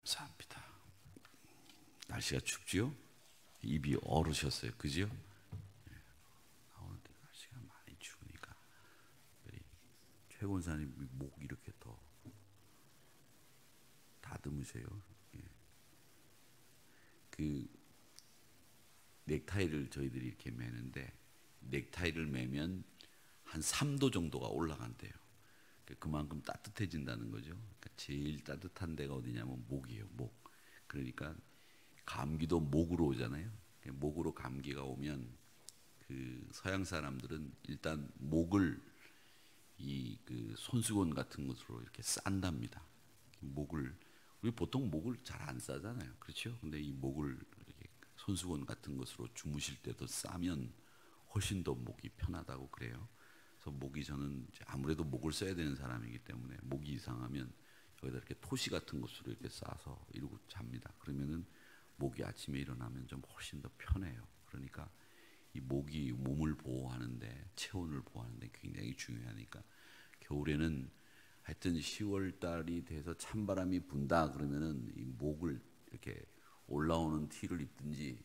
감사합니다. 날씨가 춥지요? 입이 얼으셨어요, 그지요? 나오는데 날씨가 많이 추우니까 최 권사님 목 이렇게 더 다듬으세요. 예. 그 넥타이를 저희들이 이렇게 매는데 넥타이를 매면 한 3도 정도가 올라간대요. 그만큼 따뜻해진다는 거죠. 그러니까 제일 따뜻한 데가 어디냐면 목이에요, 목. 그러니까 감기도 목으로 오잖아요. 목으로 감기가 오면 그 서양 사람들은 일단 목을 이 그 손수건 같은 것으로 이렇게 싼답니다. 목을 우리 보통 목을 잘 안 싸잖아요, 그렇죠? 근데 이 목을 이렇게 손수건 같은 것으로 주무실 때도 싸면 훨씬 더 목이 편하다고 그래요. 그래서 목이 저는 아무래도 목을 써야 되는 사람이기 때문에 목이 이상하면 여기다 이렇게 토시 같은 것으로 이렇게 싸서 이러고 잡니다. 그러면은 목이 아침에 일어나면 좀 훨씬 더 편해요. 그러니까 이 목이 몸을 보호하는데 체온을 보호하는데 굉장히 중요하니까 겨울에는 하여튼 10월 달이 돼서 찬바람이 분다 그러면은 이 목을 이렇게 올라오는 티를 입든지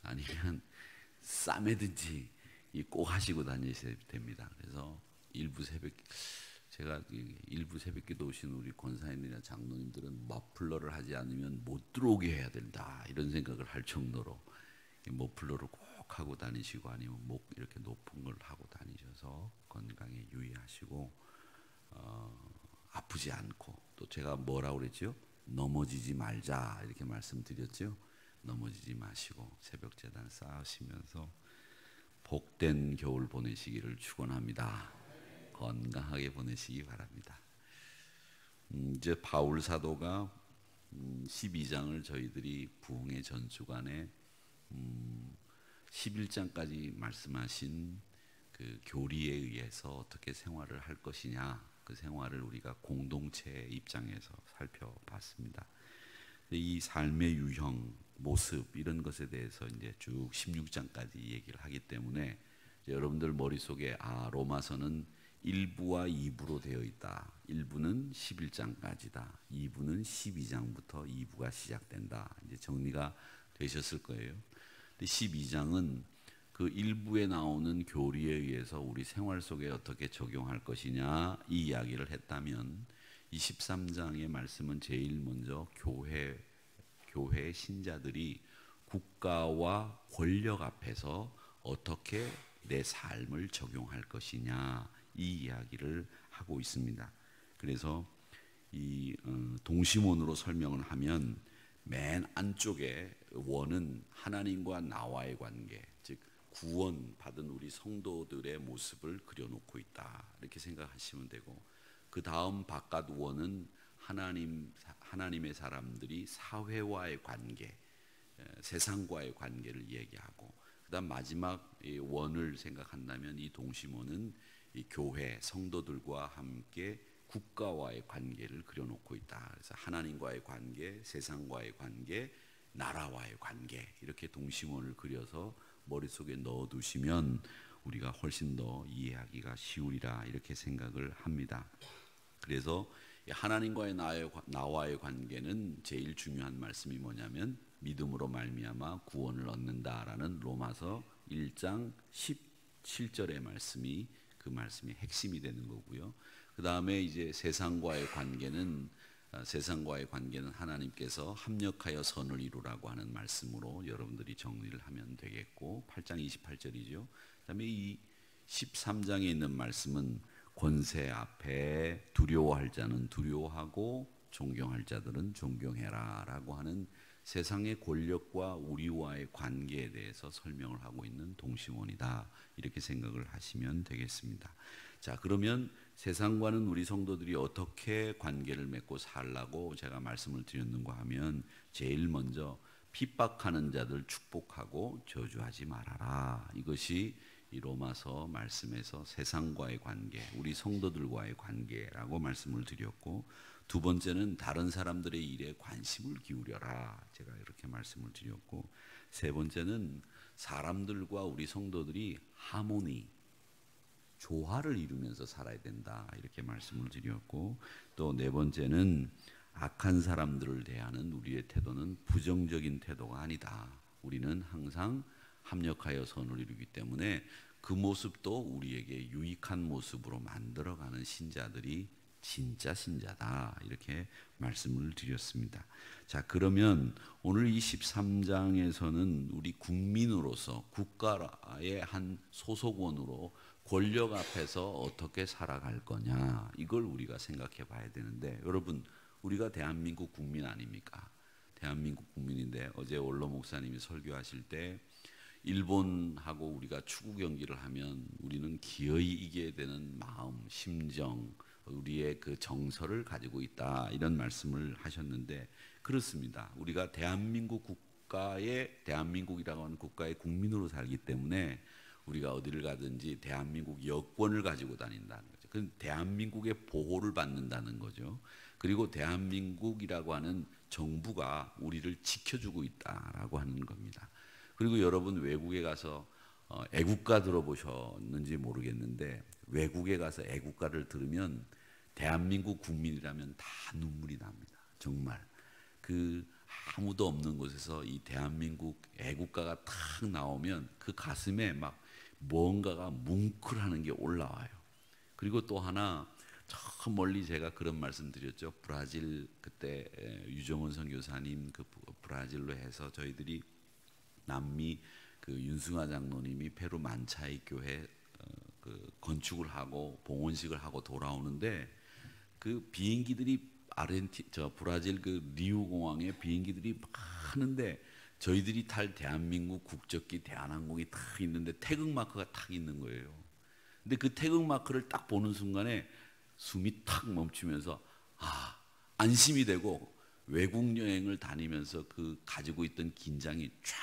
아니면 싸매든지 꼭 하시고 다니셔야 됩니다. 그래서 제가 일부 새벽기도 오신 우리 권사님이나 장로님들은 머플러를 하지 않으면 못 들어오게 해야 된다 이런 생각을 할 정도로 머플러를 꼭 하고 다니시고 아니면 목 이렇게 높은 걸 하고 다니셔서 건강에 유의하시고 아프지 않고 또 제가 뭐라고 그랬죠? 넘어지지 말자 이렇게 말씀드렸죠. 넘어지지 마시고 새벽 제단 쌓으시면서 복된 겨울 보내시기를 축원합니다. 건강하게 보내시기 바랍니다. 이제 바울 사도가 12장을 저희들이 부흥의 전주간에 11장까지 말씀하신 그 교리에 의해서 어떻게 생활을 할 것이냐 그 생활을 우리가 공동체의 입장에서 살펴봤습니다. 이 삶의 유형, 모습 이런 것에 대해서 이제 쭉 16장까지 얘기를 하기 때문에 여러분들 머릿속에 로마서는 1부와 2부로 되어 있다. 1부는 11장까지다. 2부는 12장부터 2부가 시작된다. 이제 정리가 되셨을 거예요. 근데 12장은 그 1부에 나오는 교리에 의해서 우리 생활 속에 어떻게 적용할 것이냐 이 이야기를 했다면 23장의 말씀은 제일 먼저 교회 신자들이 국가와 권력 앞에서 어떻게 내 삶을 적용할 것이냐 이 이야기를 하고 있습니다. 그래서 이 동심원으로 설명을 하면 맨 안쪽에 원은 하나님과 나와의 관계, 즉 구원 받은 우리 성도들의 모습을 그려놓고 있다 이렇게 생각하시면 되고 그 다음 바깥 원은 하나님의 사람들이 사회와의 관계, 세상과의 관계를 얘기하고 그다음 마지막 원을 생각한다면 이 동심원은 이 교회 성도들과 함께 국가와의 관계를 그려놓고 있다. 그래서 하나님과의 관계, 세상과의 관계, 나라와의 관계 이렇게 동심원을 그려서 머릿속에 넣어두시면 우리가 훨씬 더 이해하기가 쉬우리라 이렇게 생각을 합니다. 그래서 하나님과의 나와의 관계는 제일 중요한 말씀이 뭐냐면 믿음으로 말미암아 구원을 얻는다라는 로마서 1장 17절의 말씀이 그 말씀이 핵심이 되는 거고요. 그 다음에 이제 세상과의 관계는 하나님께서 합력하여 선을 이루라고 하는 말씀으로 여러분들이 정리를 하면 되겠고 8장 28절이죠. 그 다음에 이 13장에 있는 말씀은 권세 앞에 두려워할 자는 두려워하고 존경할 자들은 존경해라 라고 하는 세상의 권력과 우리와의 관계에 대해서 설명을 하고 있는 동심원이다 이렇게 생각을 하시면 되겠습니다. 자, 그러면 세상과는 우리 성도들이 어떻게 관계를 맺고 살라고 제가 말씀을 드렸는가 하면 제일 먼저 핍박하는 자들 축복하고 저주하지 말아라. 이것이 이 로마서 말씀에서 세상과의 관계, 우리 성도들과의 관계라고 말씀을 드렸고 두 번째는 다른 사람들의 일에 관심을 기울여라. 제가 이렇게 말씀을 드렸고 세 번째는 사람들과 우리 성도들이 하모니, 조화를 이루면서 살아야 된다. 이렇게 말씀을 드렸고 또 네 번째는 악한 사람들을 대하는 우리의 태도는 부정적인 태도가 아니다. 우리는 항상 합력하여 선을 이루기 때문에 그 모습도 우리에게 유익한 모습으로 만들어가는 신자들이 진짜 신자다. 이렇게 말씀을 드렸습니다. 자, 그러면 오늘 이 13장에서는 우리 국민으로서 국가의 한 소속원으로 권력 앞에서 어떻게 살아갈 거냐, 이걸 우리가 생각해 봐야 되는데, 여러분, 우리가 대한민국 국민 아닙니까? 대한민국 국민인데 어제 원로 목사님이 설교하실 때 일본하고 우리가 축구 경기를 하면 우리는 기어이 이겨야 되는 마음, 심정, 우리의 그 정서를 가지고 있다, 이런 말씀을 하셨는데 그렇습니다. 우리가 대한민국이라고 하는 국가의 국민으로 살기 때문에 우리가 어디를 가든지 대한민국 여권을 가지고 다닌다는 거죠. 그건 대한민국의 보호를 받는다는 거죠. 그리고 대한민국이라고 하는 정부가 우리를 지켜주고 있다라고 하는 겁니다. 그리고 여러분 외국에 가서 애국가 들어보셨는지 모르겠는데, 외국에 가서 애국가를 들으면 대한민국 국민이라면 다 눈물이 납니다. 정말 그 아무도 없는 곳에서 이 대한민국 애국가가 탁 나오면 그 가슴에 막 뭔가가 뭉클하는 게 올라와요. 그리고 또 하나, 저 멀리 제가 그런 말씀 드렸죠. 브라질, 그때 유정원 선교사님 그 브라질로 해서 저희들이 남미 그 윤승화 장로님이 페루 만차이 교회 그 건축을 하고 봉헌식을 하고 돌아오는데, 그 비행기들이 브라질 그 리우 공항에 비행기들이 막 하는데 저희들이 탈 대한민국 국적기 대한항공이 탁 있는데 태극 마크가 탁 있는 거예요. 근데 그 태극 마크를 딱 보는 순간에 숨이 탁 멈추면서 안심이 되고, 외국 여행을 다니면서 그 가지고 있던 긴장이 쫙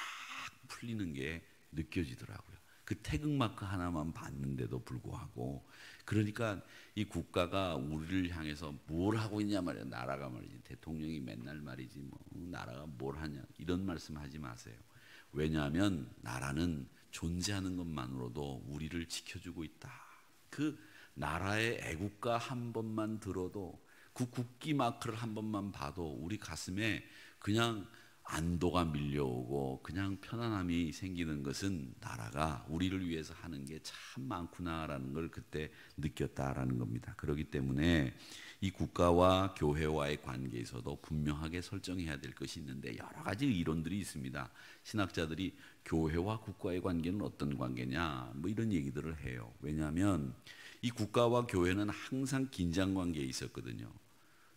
풀리는 게 느껴지더라고요. 그 태극 마크 하나만 봤는데도 불구하고. 그러니까 이 국가가 우리를 향해서 뭘 하고 있냐 말이야. 나라가 말이지, 대통령이 맨날 말이지 뭐 나라가 뭘 하냐, 이런 말씀 하지 마세요. 왜냐하면 나라는 존재하는 것만으로도 우리를 지켜주고 있다. 그 나라의 애국가 한 번만 들어도, 그 국기 마크를 한 번만 봐도 우리 가슴에 그냥 안도가 밀려오고 그냥 편안함이 생기는 것은 나라가 우리를 위해서 하는 게 참 많구나라는 걸 그때 느꼈다라는 겁니다. 그렇기 때문에 이 국가와 교회와의 관계에서도 분명하게 설정해야 될 것이 있는데, 여러 가지 이론들이 있습니다. 신학자들이 교회와 국가의 관계는 어떤 관계냐, 뭐 이런 얘기들을 해요. 왜냐하면 이 국가와 교회는 항상 긴장 관계에 있었거든요.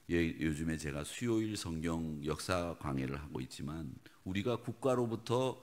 요즘에 제가 수요일 성경 역사 강해를 하고 있지만, 우리가 국가로부터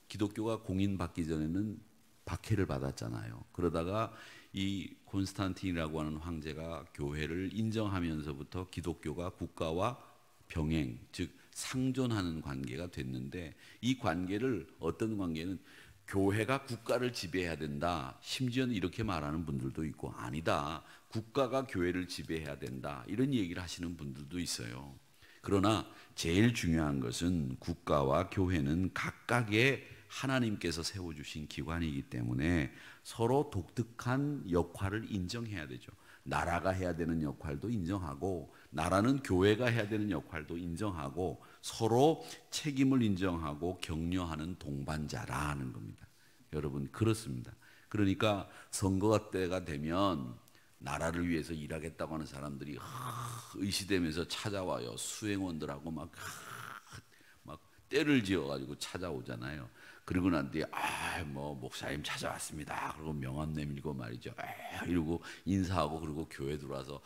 기독교가 공인받기 전에는 박해를 받았잖아요. 그러다가 이 콘스탄틴이라고 하는 황제가 교회를 인정하면서부터 기독교가 국가와 병행, 즉 상존하는 관계가 됐는데, 이 관계를, 어떤 관계는 교회가 국가를 지배해야 된다, 심지어는 이렇게 말하는 분들도 있고, 아니다, 국가가 교회를 지배해야 된다, 이런 얘기를 하시는 분들도 있어요. 그러나 제일 중요한 것은 국가와 교회는 각각의 하나님께서 세워주신 기관이기 때문에 서로 독특한 역할을 인정해야 되죠. 나라가 해야 되는 역할도 인정하고, 나라는 교회가 해야 되는 역할도 인정하고, 서로 책임을 인정하고 격려하는 동반자라는 겁니다. 여러분, 그렇습니다. 그러니까 선거 때가 되면 나라를 위해서 일하겠다고 하는 사람들이 의시되면서 찾아와요. 수행원들하고 막 때를 지어가지고 찾아오잖아요. 그리고 난 뒤에 뭐 목사님 찾아왔습니다. 그리고 명함 내밀고 말이죠. 이러고 인사하고, 그리고 교회 들어와서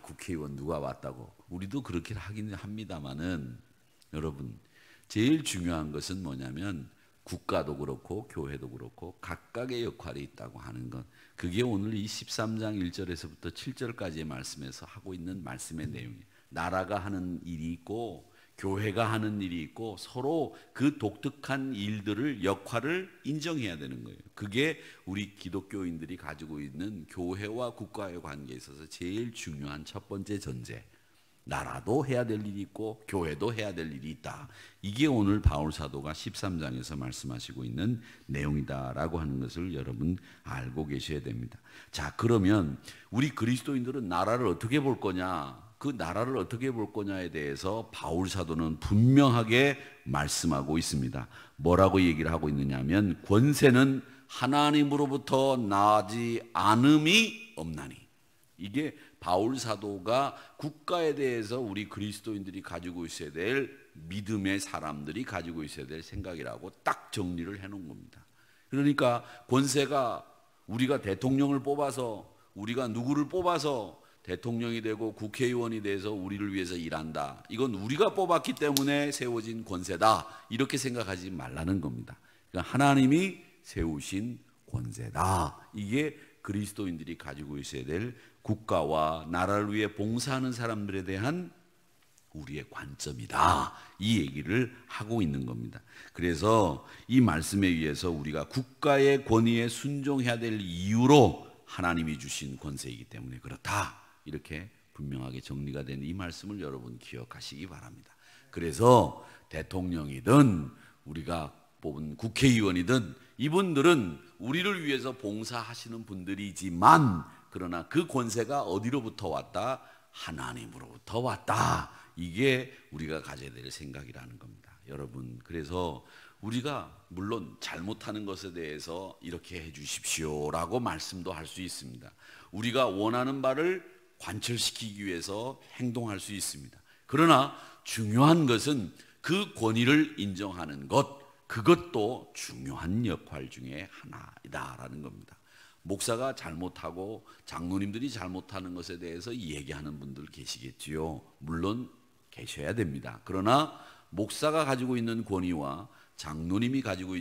국회의원 누가 왔다고. 우리도 그렇게 하긴 합니다만은, 여러분, 제일 중요한 것은 뭐냐면 국가도 그렇고 교회도 그렇고 각각의 역할이 있다고 하는 것. 그게 오늘 이 13장 1절에서부터 7절까지의 말씀에서 하고 있는 말씀의 내용이에요. 나라가 하는 일이 있고 교회가 하는 일이 있고, 서로 그 독특한 일들을, 역할을 인정해야 되는 거예요. 그게 우리 기독교인들이 가지고 있는 교회와 국가의 관계에 있어서 제일 중요한 첫 번째 전제. 나라도 해야 될 일이 있고 교회도 해야 될 일이 있다. 이게 오늘 바울 사도가 13장에서 말씀하시고 있는 내용이다라고 하는 것을 여러분 알고 계셔야 됩니다. 자, 그러면 우리 그리스도인들은 나라를 어떻게 볼 거냐? 그 나라를 어떻게 볼 거냐에 대해서 바울 사도는 분명하게 말씀하고 있습니다. 뭐라고 얘기를 하고 있느냐면 권세는 하나님으로부터 나지 않음이 없나니. 이게 바울 사도가 국가에 대해서 우리 그리스도인들이 가지고 있어야 될 믿음의 사람들이 가지고 있어야 될 생각이라고 딱 정리를 해놓은 겁니다. 그러니까 권세가 우리가 대통령을 뽑아서 우리가 누구를 뽑아서 대통령이 되고 국회의원이 돼서 우리를 위해서 일한다. 이건 우리가 뽑았기 때문에 세워진 권세다. 이렇게 생각하지 말라는 겁니다. 그러니까 하나님이 세우신 권세다. 이게 그리스도인들이 가지고 있어야 될 국가와 나라를 위해 봉사하는 사람들에 대한 우리의 관점이다. 이 얘기를 하고 있는 겁니다. 그래서 이 말씀에 의해서 우리가 국가의 권위에 순종해야 될 이유로 하나님이 주신 권세이기 때문에 그렇다. 이렇게 분명하게 정리가 된 이 말씀을 여러분 기억하시기 바랍니다. 그래서 대통령이든 우리가 뽑은 국회의원이든 이분들은 우리를 위해서 봉사하시는 분들이지만 그러나 그 권세가 어디로부터 왔다? 하나님으로부터 왔다. 이게 우리가 가져야 될 생각이라는 겁니다. 여러분, 그래서 우리가 물론 잘못하는 것에 대해서 이렇게 해 주십시오라고 말씀도 할 수 있습니다. 우리가 원하는 바를 관철시키기 위해서 행동할 수 있습니다. 그러나 중요한 것은 그 권위를 인정하는 것, 그것도 중요한 역할 중에 하나이다라는 겁니다. 목사가 잘못하고 장로님들이 잘못하는 것에 대해서 얘기하는 분들 계시겠지요. 물론 계셔야 됩니다. 그러나 목사가 가지고 있는 권위와 장로님이 가지고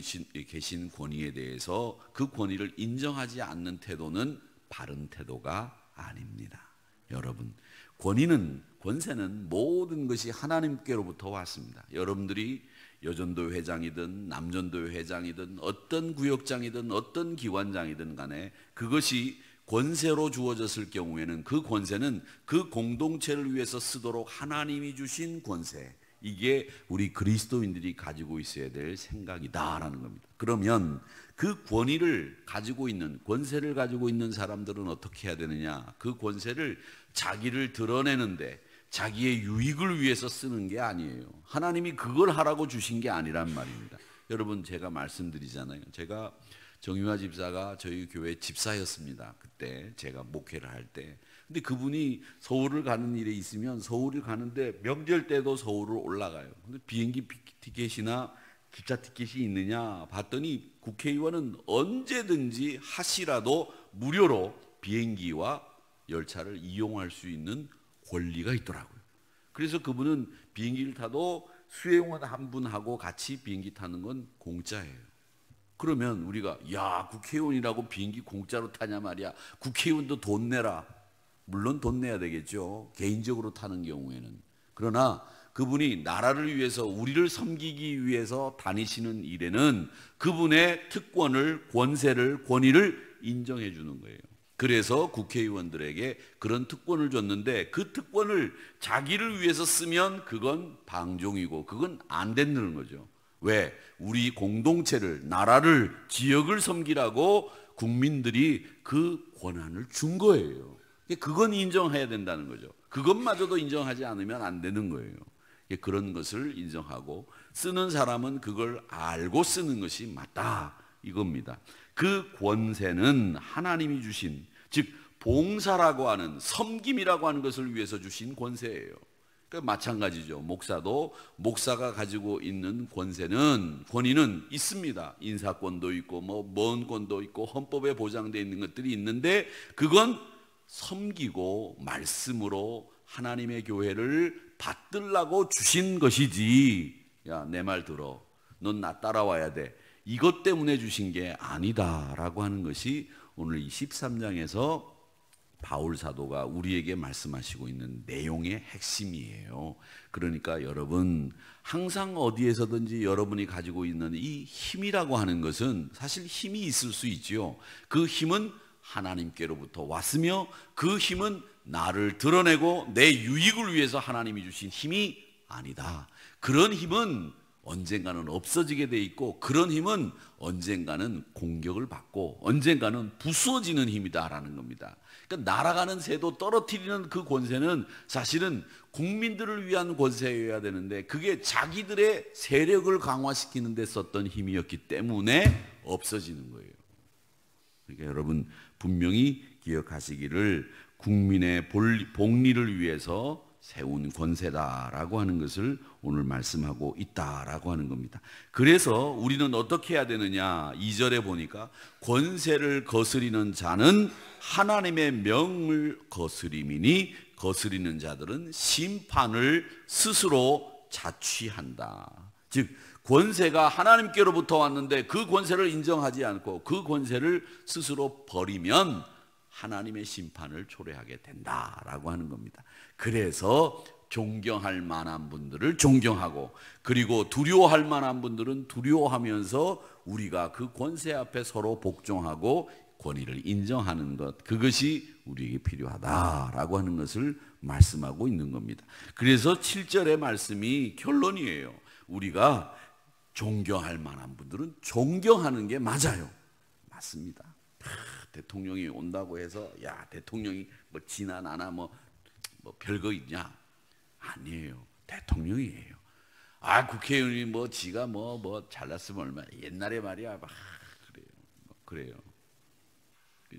계신 권위에 대해서 그 권위를 인정하지 않는 태도는 바른 태도가 아닙니다. 여러분, 권세는 모든 것이 하나님께로부터 왔습니다. 여러분들이 여전도 회장이든 남전도 회장이든 어떤 구역장이든 어떤 기관장이든 간에 그것이 권세로 주어졌을 경우에는 그 권세는 그 공동체를 위해서 쓰도록 하나님이 주신 권세, 이게 우리 그리스도인들이 가지고 있어야 될 생각이다라는 겁니다. 그러면 그 권위를 가지고 있는, 권세를 가지고 있는 사람들은 어떻게 해야 되느냐? 그 권세를 자기를 드러내는데 자기의 유익을 위해서 쓰는 게 아니에요. 하나님이 그걸 하라고 주신 게 아니란 말입니다. 여러분, 제가 말씀드리잖아요. 제가 정유아 집사가 저희 교회 집사였습니다. 그때 제가 목회를 할 때. 근데 그분이 서울을 가는 일에 있으면 서울을 가는데 명절 때도 서울을 올라가요. 근데 비행기 티켓이나 기차 티켓이 있느냐 봤더니 국회의원은 언제든지 하시라도 무료로 비행기와 열차를 이용할 수 있는 권리가 있더라고요. 그래서 그분은 비행기를 타도 수행원 한 분하고 같이 비행기 타는 건 공짜예요. 그러면 우리가 야, 국회의원이라고 비행기 공짜로 타냐 말이야. 국회의원도 돈 내라. 물론 돈 내야 되겠죠. 개인적으로 타는 경우에는. 그러나 그분이 나라를 위해서 우리를 섬기기 위해서 다니시는 일에는 그분의 특권을, 권세를, 권위를 인정해 주는 거예요. 그래서 국회의원들에게 그런 특권을 줬는데 그 특권을 자기를 위해서 쓰면 그건 방종이고 그건 안 된다는 거죠. 왜? 우리 공동체를, 나라를, 지역을 섬기라고 국민들이 그 권한을 준 거예요. 그건 인정해야 된다는 거죠. 그것마저도 인정하지 않으면 안 되는 거예요. 그런 것을 인정하고 쓰는 사람은 그걸 알고 쓰는 것이 맞다 이겁니다. 그 권세는 하나님이 주신, 즉 봉사라고 하는, 섬김이라고 하는 것을 위해서 주신 권세예요. 그러니까 마찬가지죠. 목사도 목사가 가지고 있는 권위는 있습니다. 인사권도 있고 면권도 있고 헌법에 보장되어 있는 것들이 있는데 그건 섬기고 말씀으로 하나님의 교회를 받들라고 주신 것이지, 야, 내 말 들어, 넌 나 따라와야 돼, 이것 때문에 주신 게 아니다라고 하는 것이 오늘 이 13장에서 바울 사도가 우리에게 말씀하시고 있는 내용의 핵심이에요. 그러니까 여러분, 항상 어디에서든지 여러분이 가지고 있는 이 힘이라고 하는 것은 사실 힘이 있을 수 있지요. 그 힘은 하나님께로부터 왔으며 그 힘은 나를 드러내고 내 유익을 위해서 하나님이 주신 힘이 아니다. 그런 힘은 언젠가는 없어지게 돼 있고, 그런 힘은 언젠가는 공격을 받고 언젠가는 부수어지는 힘이다라는 겁니다. 그러니까 날아가는 새도 떨어뜨리는 그 권세는 사실은 국민들을 위한 권세여야 되는데, 그게 자기들의 세력을 강화시키는 데 썼던 힘이었기 때문에 없어지는 거예요. 그러니까 여러분 분명히 기억하시기를, 국민의 복리를 위해서 세운 권세다라고 하는 것을 오늘 말씀하고 있다라고 하는 겁니다. 그래서 우리는 어떻게 해야 되느냐, 2절에 보니까 권세를 거스리는 자는 하나님의 명을 거스림이니 거스리는 자들은 심판을 스스로 자취한다. 즉 권세가 하나님께로부터 왔는데 그 권세를 인정하지 않고 그 권세를 스스로 버리면 하나님의 심판을 초래하게 된다라고 하는 겁니다. 그래서 존경할 만한 분들을 존경하고, 그리고 두려워할 만한 분들은 두려워하면서 우리가 그 권세 앞에 서로 복종하고 권위를 인정하는 것, 그것이 우리에게 필요하다라고 하는 것을 말씀하고 있는 겁니다. 그래서 7절의 말씀이 결론이에요. 우리가 존경할 만한 분들은 존경하는 게 맞아요. 맞습니다. 대통령이 온다고 해서 야 대통령이 뭐 지나 나나 뭐 별거 있냐? 아니에요. 대통령이에요. 아 국회의원이 뭐 지가 뭐 잘났으면 얼마나, 옛날에 말이야 그래요.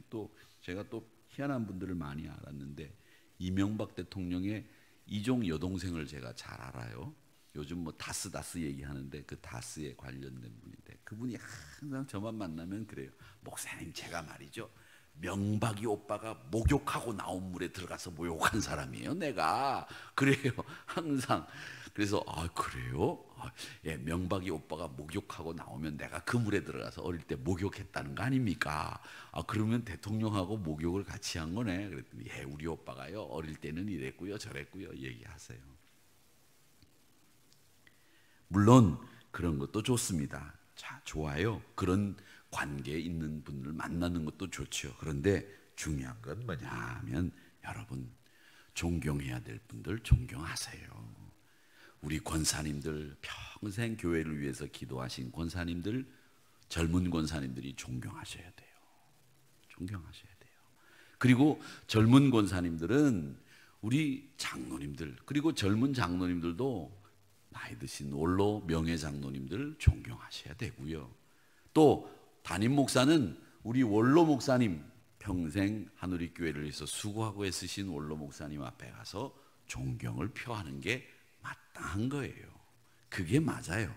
또 제가 또 희한한 분들을 많이 알았는데, 이명박 대통령의 이종 여동생을 제가 잘 알아요. 요즘 뭐 다스 얘기하는데 그 다스에 관련된 분인데, 그분이 항상 저만 만나면 그래요. 목사님 제가 말이죠, 명박이 오빠가 목욕하고 나온 물에 들어가서 목욕한 사람이에요 내가. 그래요 항상. 그래서 그래요? 예, 명박이 오빠가 목욕하고 나오면 내가 그 물에 들어가서 어릴 때 목욕했다는 거 아닙니까? 그러면 대통령하고 목욕을 같이 한 거네. 그랬더니 예, 우리 오빠가요 어릴 때는 이랬고요 저랬고요 얘기하세요. 물론 그런 것도 좋습니다. 자, 좋아요. 그런 관계에 있는 분을 만나는 것도 좋죠. 그런데 중요한 건 뭐냐 하면, 여러분 존경해야 될 분들 존경하세요. 우리 권사님들, 평생 교회를 위해서 기도하신 권사님들, 젊은 권사님들이 존경하셔야 돼요. 존경하셔야 돼요. 그리고 젊은 권사님들은 우리 장로님들, 그리고 젊은 장로님들도 나이 드신 원로 명예 장로님들 존경하셔야 되고요. 또 담임 목사는 우리 원로 목사님, 평생 하누리교회를 위해서 수고하고 애쓰신 원로 목사님 앞에 가서 존경을 표하는 게 마땅한 거예요. 그게 맞아요.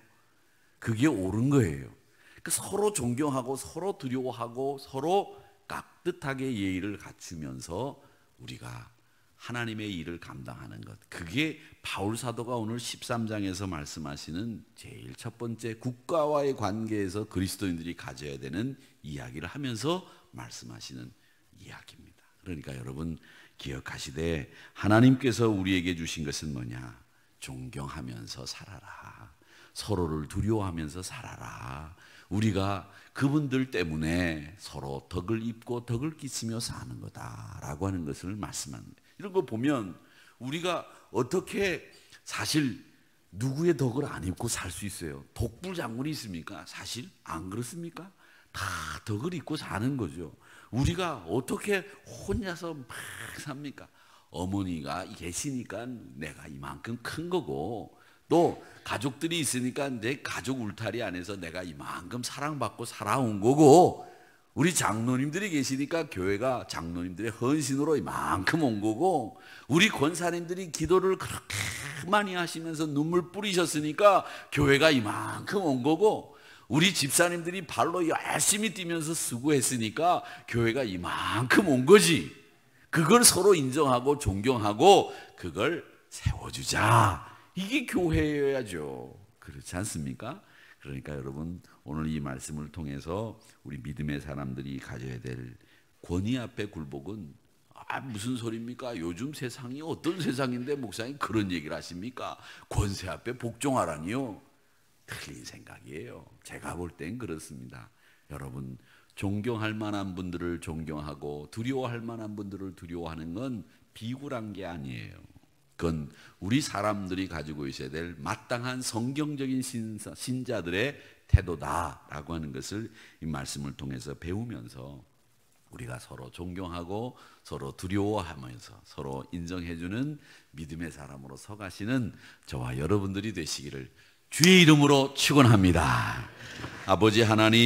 그게 옳은 거예요. 그러니까 서로 존경하고 서로 두려워하고 서로 깍듯하게 예의를 갖추면서 우리가 하나님의 일을 감당하는 것, 그게 바울 사도가 오늘 13장에서 말씀하시는 제일 첫 번째 국가와의 관계에서 그리스도인들이 가져야 되는 이야기를 하면서 말씀하시는 이야기입니다. 그러니까 여러분 기억하시되, 하나님께서 우리에게 주신 것은 뭐냐? 존경하면서 살아라. 서로를 두려워하면서 살아라. 우리가 그분들 때문에 서로 덕을 입고 덕을 끼치며 사는 거다라고 하는 것을 말씀합니다. 이런 거 보면 우리가 어떻게 사실 누구의 덕을 안 입고 살 수 있어요? 독불 장군이 있습니까? 사실 안 그렇습니까? 다 덕을 입고 사는 거죠. 우리가 어떻게 혼자서 막 삽니까? 어머니가 계시니까 내가 이만큼 큰 거고, 또 가족들이 있으니까 내 가족 울타리 안에서 내가 이만큼 사랑받고 살아온 거고, 우리 장로님들이 계시니까 교회가 장로님들의 헌신으로 이만큼 온 거고, 우리 권사님들이 기도를 그렇게 많이 하시면서 눈물 뿌리셨으니까 교회가 이만큼 온 거고, 우리 집사님들이 발로 열심히 뛰면서 수고했으니까 교회가 이만큼 온 거지. 그걸 서로 인정하고 존경하고 그걸 세워주자. 이게 교회여야죠. 그렇지 않습니까? 그러니까 여러분 오늘 이 말씀을 통해서 우리 믿음의 사람들이 가져야 될 권위 앞에 굴복은 무슨 소리입니까? 요즘 세상이 어떤 세상인데 목사님 그런 얘기를 하십니까? 권세 앞에 복종하라니요? 틀린 생각이에요. 제가 볼 땐 그렇습니다. 여러분 존경할 만한 분들을 존경하고 두려워할 만한 분들을 두려워하는 건 비굴한 게 아니에요. 그건 우리 사람들이 가지고 있어야 될 마땅한 성경적인 신자들의 태도다라고 하는 것을 이 말씀을 통해서 배우면서 우리가 서로 존경하고 서로 두려워하면서 서로 인정해주는 믿음의 사람으로 서가시는 저와 여러분들이 되시기를 주의 이름으로 축원합니다. 아버지 하나님,